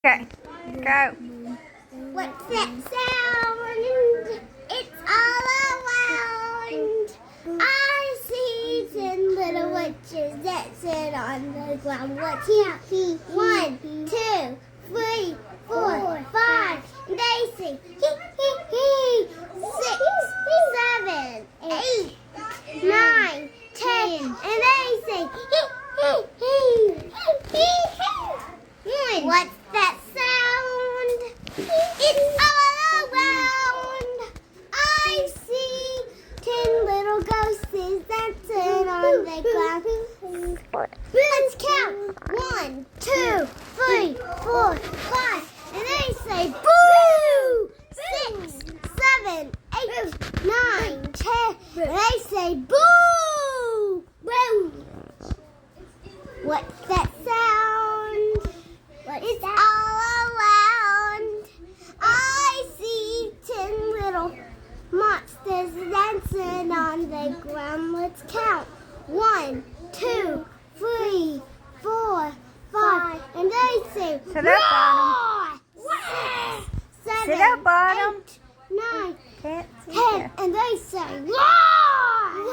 Okay, go. What's that sound? It's all around. I see 10 little witches dancing on the ground. What's here? 1, 2, 3, 4, 5. And they sing hee hee hee. 6, 7, 8, 9, 10. And they sing hee hee hee. Hee hee. What's that sound? It's all around. I see 10 little ghosts dancing on the ground. Let's count. 1, 2, 3, 4, 5. And they say boo! 6, 7, 8, 9, 10. And they say boo! Boo! What's that sound? It's all around. I see 10 little monsters dancing on the ground. Let's count. 1, 2, 3, 4, 5. And they say, Sit up, Bottom. 6, 7, Sit up, Bottom. 8, 9, Can't see 10. you. And they say, roar!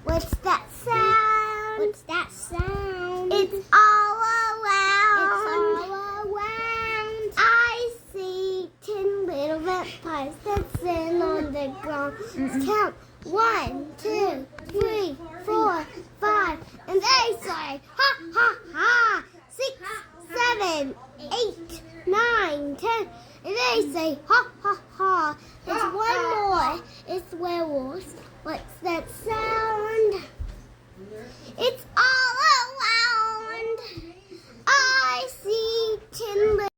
What's that sound? What's that sound? It's all around. It's all around. I see 10 little vampires dancing on the ground. Let's count. 1, 2, 3, 4, 5. And they say, ha, ha, ha. 6, 7, 8, 9, 10. And they say, ha, ha, ha. There's one more. It's werewolves. What's that sound? It's